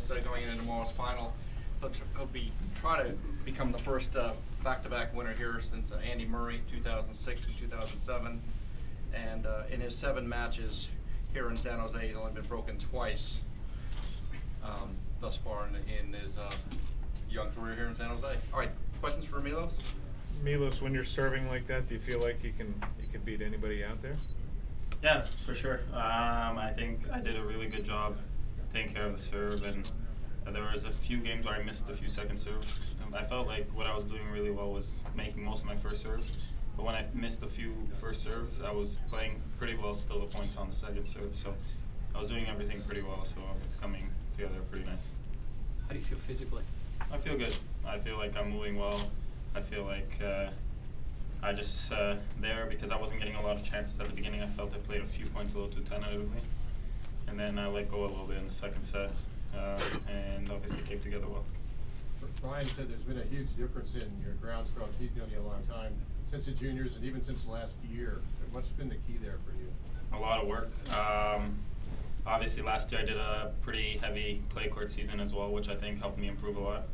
Milos going into tomorrow's final. He'll be trying to become the first back-to-back winner here since Andy Murray, 2006 and 2007. And in his 7 matches here in San Jose, he's only been broken twice thus far in his young career here in San Jose. All right, questions for Milos? Milos, when you're serving like that, do you feel like you can beat anybody out there? Yeah, for sure. I think I did a really good job taking care of the serve, and there was a few games where I missed a few second serves. I felt like what I was doing really well was making most of my first serves, but when I missed a few first serves, I was playing pretty well still the points on the second serve, so I was doing everything pretty well, so it's coming together pretty nice. How do you feel physically? I feel good. I feel like I'm moving well. I feel like I just there because I wasn't getting a lot of chances at the beginning. I felt I played a few points a little too tentatively, and then I let go a little bit in the second set, and obviously it came together well. Brian said there's been a huge difference in your ground stroke. He's known you a long time, since the juniors and even since last year. What's been the key there for you? A lot of work. Obviously last year I did a pretty heavy clay court season as well, which I think helped me improve a lot.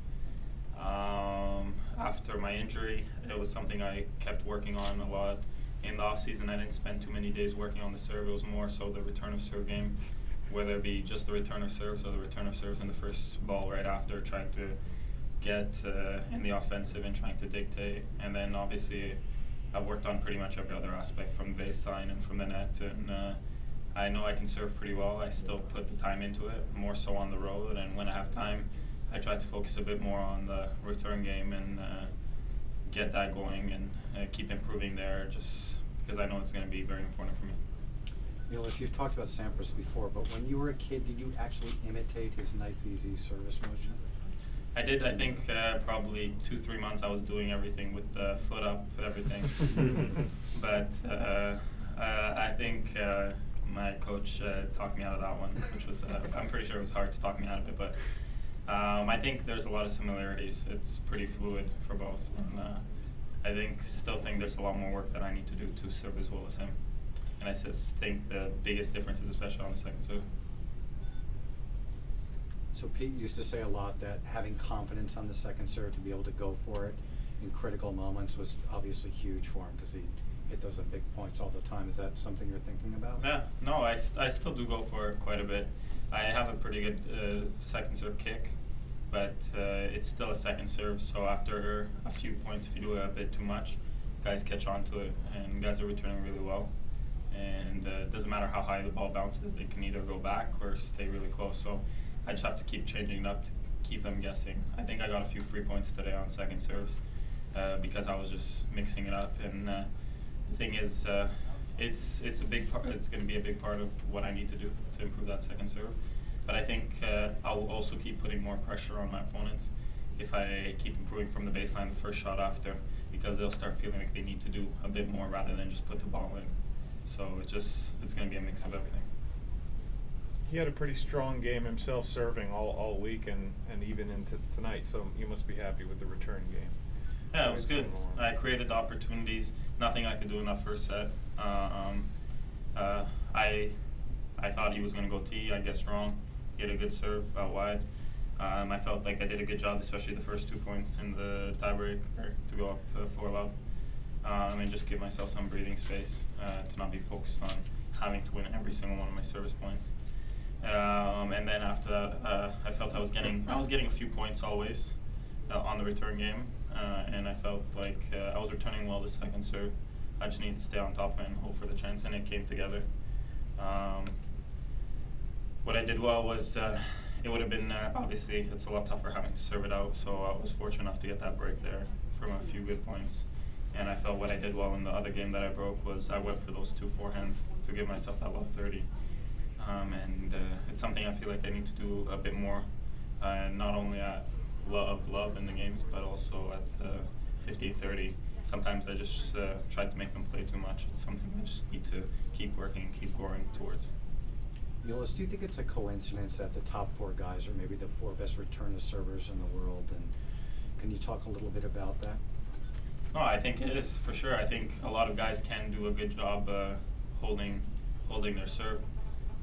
After my injury, it was something I kept working on a lot. In the off season, I didn't spend too many days working on the serve. It was more so the return of serve game, whether it be just the return of serves or the return of serves in the first ball right after, trying to get in the offensive and trying to dictate. And then obviously I've worked on pretty much every other aspect from the baseline and from the net, and I know I can serve pretty well. I still put the time into it, more so on the road, and when I have time, I try to focus a bit more on the return game and get that going and keep improving there, just because I know it's going to be very important for me. Milos, you've talked about Sampras before, but when you were a kid, did you actually imitate his nice, easy service motion? I did. I think probably 2-3 months I was doing everything with the foot up, everything. But I think my coach talked me out of that one, which was, I'm pretty sure it was hard to talk me out of it, but I think there's a lot of similarities. It's pretty fluid for both. And, still think there's a lot more work that I need to do to serve as well as him. And I just think the biggest difference is especially on the second serve. So Pete used to say a lot that having confidence on the second serve to be able to go for it in critical moments was obviously huge for him because he hit those at big points all the time. Is that something you're thinking about? Yeah, no, I still do go for it quite a bit. I have a pretty good second serve kick, but it's still a second serve, so after a few points, if you do it a bit too much, guys catch on to it, and guys are returning really well. And it doesn't matter how high the ball bounces, they can either go back or stay really close. So I just have to keep changing it up to keep them guessing. I think I got a few free points today on second serves because I was just mixing it up. And the thing is, it's a big part. It's going to be a big part of what I need to do to improve that second serve. But I think I'll also keep putting more pressure on my opponents if I keep improving from the baseline the first shot after, because they'll start feeling like they need to do a bit more rather than just put the ball in. So it's going to be a mix of everything. He had a pretty strong game himself serving all week and even into tonight, so you must be happy with the return game. Yeah, it was good. I created opportunities, nothing I could do in that first set. I thought he was going to go tee, I guess wrong. He had a good serve out wide. I felt like I did a good job, especially the first 2 points in the tiebreak to go up 4-love. And just give myself some breathing space to not be focused on having to win every single one of my service points. And then after that, I felt I was getting a few points always on the return game, and I felt like I was returning well the second serve. I just needed to stay on top and hope for the chance, and it came together. What I did well was it would have been obviously it's a lot tougher having to serve it out, so I was fortunate enough to get that break there from a few good points. And I felt what I did well in the other game that I broke was I went for those 2 forehands to give myself that love 30. And it's something I feel like I need to do a bit more, not only at love in the games, but also at 50-30. Sometimes I just try to make them play too much. It's something I just need to keep working and keep growing towards. Milos, do you think it's a coincidence that the top 4 guys are maybe the 4 best return servers in the world? And can you talk a little bit about that? No, I think it is for sure. I think a lot of guys can do a good job holding their serve.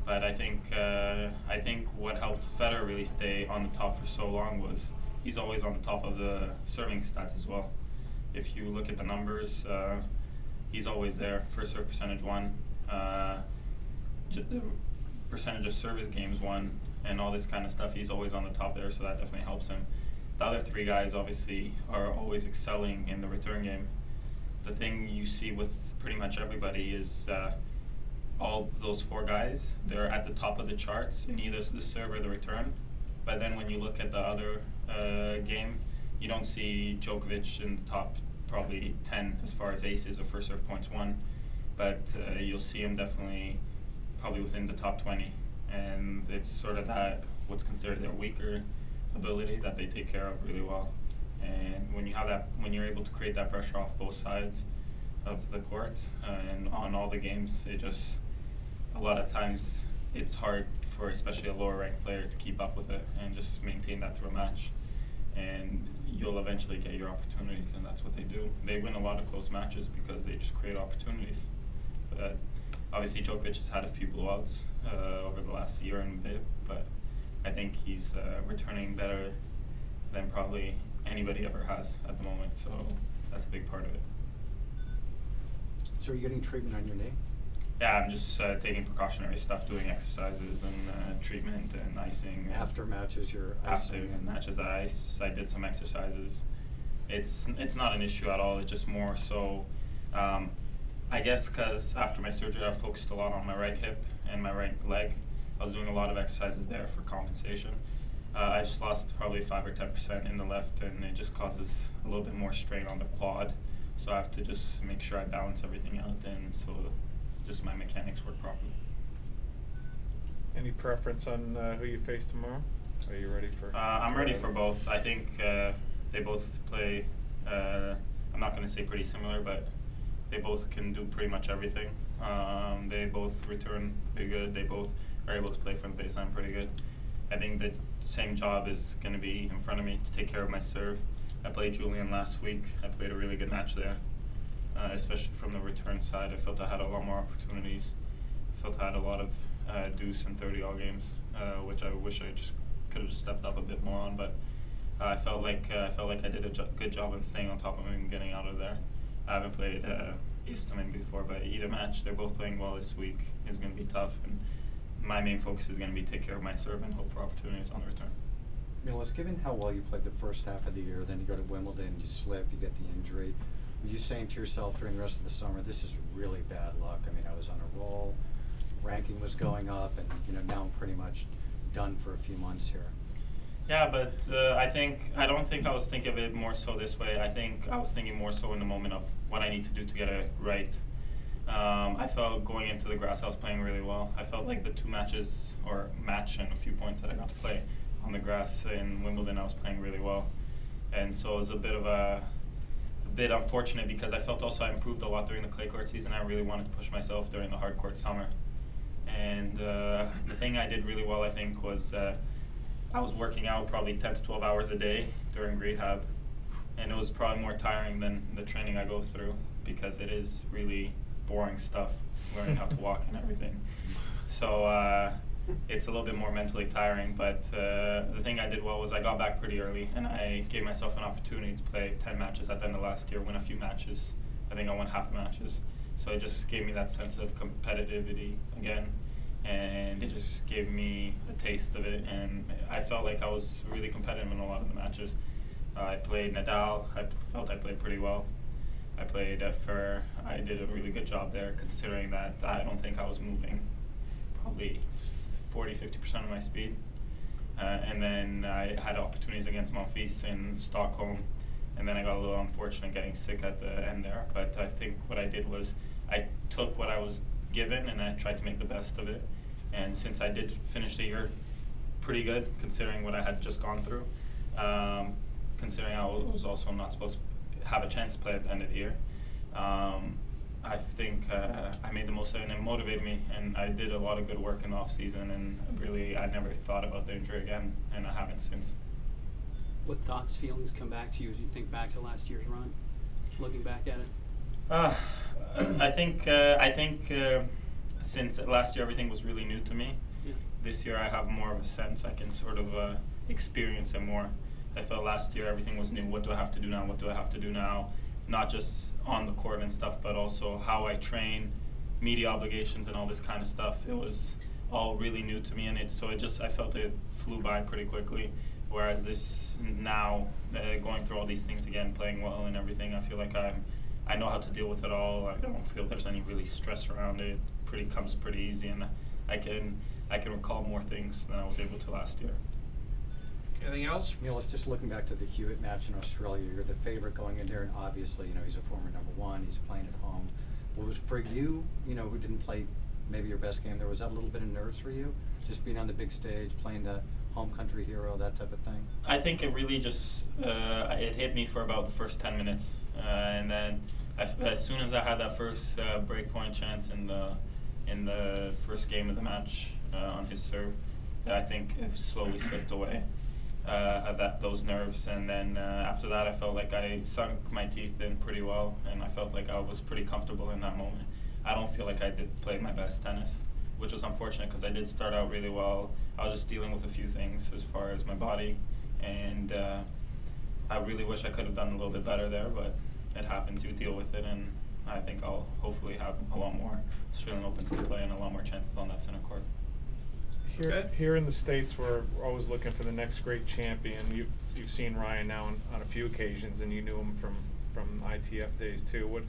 But I think what helped Federer really stay on the top for so long was he's always on the top of the serving stats as well. If you look at the numbers, he's always there. First serve percentage won, the percentage of service games won, and all this kind of stuff. He's always on the top there, so that definitely helps him. The other three guys obviously are always excelling in the return game. The thing you see with pretty much everybody is all those four guys, they're at the top of the charts in either the serve or the return. But then when you look at the other game, you don't see Djokovic in the top probably 10 as far as aces or first serve points won. But you'll see him definitely probably within the top 20. And it's sort of that, what's considered their weaker ability that they take care of really well. And when you have that, when you're able to create that pressure off both sides of the court and on all the games, it just, a lot of times it's hard for especially a lower ranked player to keep up with it and just maintain that through a match. And you'll eventually get your opportunities, and that's what they do. They win a lot of close matches because they just create opportunities. But obviously Djokovic has had a few blowouts over the last year and a bit, but I think he's returning better than probably anybody ever has at the moment, so that's a big part of it. So are you getting treatment on your knee? Yeah, I'm just taking precautionary stuff, doing exercises and treatment and icing. After matches, you're icing? After matches, I ice. I did some exercises. It's not an issue at all. It's just more so, I guess, because after my surgery, I focused a lot on my right hip and my right leg. I was doing a lot of exercises there for compensation. I just lost probably 5 or 10% in the left, and it just causes a little bit more strain on the quad. So I have to just make sure I balance everything out, and so just my mechanics work properly. Any preference on who you face tomorrow? Are you ready for? I'm ready for both. I think they both play. I'm not going to say pretty similar, but they both can do pretty much everything. They both return pretty good. They both are able to play from the baseline pretty good. I think the same job is going to be in front of me to take care of my serve. I played Julian last week. I played a really good match there, especially from the return side. I felt I had a lot more opportunities. I felt I had a lot of deuce and 30-all games, which I wish I just could have stepped up a bit more on. But I felt like I did a good job in staying on top of him and getting out of there. I haven't played Istomin before, but either match, they're both playing well this week, is going to be tough. And my main focus is going to be take care of my serve and hope for opportunities on the return. Milos, given how well you played the first half of the year, then you go to Wimbledon, you slip, you get the injury, were you saying to yourself during the rest of the summer, this is really bad luck? I mean, I was on a roll, ranking was going up, and now I'm pretty much done for a few months here. Yeah, but I don't think I was thinking of it more so this way. I think I was thinking more so in the moment of what I need to do to get it right. I felt going into the grass I was playing really well. I felt like the two matches, or match and a few points that I got to play on the grass in Wimbledon, I was playing really well. And so it was a bit unfortunate because I felt also I improved a lot during the clay court season. I really wanted to push myself during the hard court summer. And the thing I did really well, I think, was I was working out probably 10 to 12 hours a day during rehab. And it was probably more tiring than the training I go through because it is really boring stuff, learning how to walk and everything. So it's a little bit more mentally tiring, but the thing I did well was I got back pretty early and I gave myself an opportunity to play 10 matches at the end of last year, win a few matches. I think I won half matches. So it just gave me that sense of competitivity again, and it just gave me a taste of it, and I felt like I was really competitive in a lot of the matches. I played Nadal, I felt I played pretty well. I played Ferrer, I did a really good job there considering that I don't think I was moving probably 40-50% of my speed. And then I had opportunities against Monfils in Stockholm, and then I got a little unfortunate getting sick at the end there. But I think what I did was I took what I was given and I tried to make the best of it. And since I did finish the year pretty good, considering what I had just gone through, considering I was also not supposed to have a chance to play at the end of the year, I think I made the most of it and it motivated me, and I did a lot of good work in the off season, and really I never thought about the injury again, and I haven't since. What thoughts, feelings come back to you as you think back to last year's run, looking back at it? I think since last year everything was really new to me. Yeah. This year I have more of a sense. I can sort of experience it more. I felt last year everything was new. What do I have to do now? What do I have to do now? Not just on the court and stuff, but also how I train, media obligations and all this kind of stuff. It was all really new to me, and I felt it flew by pretty quickly. Whereas this now, going through all these things again, playing well and everything, I feel like I know how to deal with it all. I don't feel there's any really stress around it. Comes pretty easy, and I can recall more things than I was able to last year. Anything else? Milos, just looking back to the Hewitt match in Australia, you're the favorite going in there, and obviously, he's a former #1, he's playing at home. What was for you, who didn't play maybe your best game there, was that a little bit of nerves for you? Just being on the big stage, playing the home country hero, that type of thing? I think it really just, it hit me for about the first 10 minutes. And then as soon as I had that first breakpoint chance in the first game of the match on his serve, I think it slowly slipped away. Those nerves, and then after that I felt like I sunk my teeth in pretty well, and I felt like I was pretty comfortable in that moment. I don't feel like I did play my best tennis, which was unfortunate because I did start out really well. I was just dealing with a few things as far as my body, and I really wish I could have done a little bit better there, but it happens, you deal with it, and I think I'll hopefully have a lot more Australian Opens to play and a lot more chances on that center court. Here in the States, we're always looking for the next great champion. You've seen Ryan now on a few occasions, and you knew him from ITF days too. What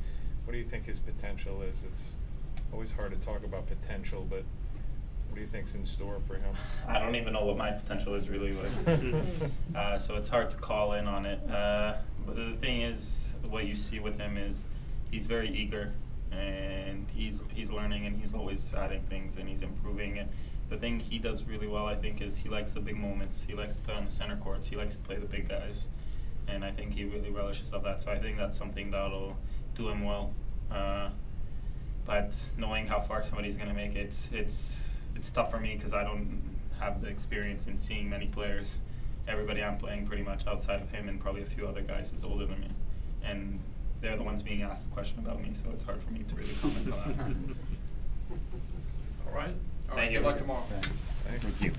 do you think his potential is? It's always hard to talk about potential, but what do you think's in store for him? I don't even know what my potential is really, so it's hard to call in on it. But the thing is, what you see with him is he's very eager, and he's learning, and he's always adding things, and he's improving. And the thing he does really well, I think, is he likes the big moments. He likes to play on the center courts. He likes to play the big guys, and I think he really relishes of that. So I think that's something that'll do him well. But knowing how far somebody's going to make it, it's tough for me because I don't have the experience in seeing many players. Everybody I'm playing pretty much outside of him and probably a few other guys is older than me, and they're the ones being asked the question about me, so it's hard for me to really comment on that. All right. Thank you. Good luck tomorrow. Thanks. Thank you.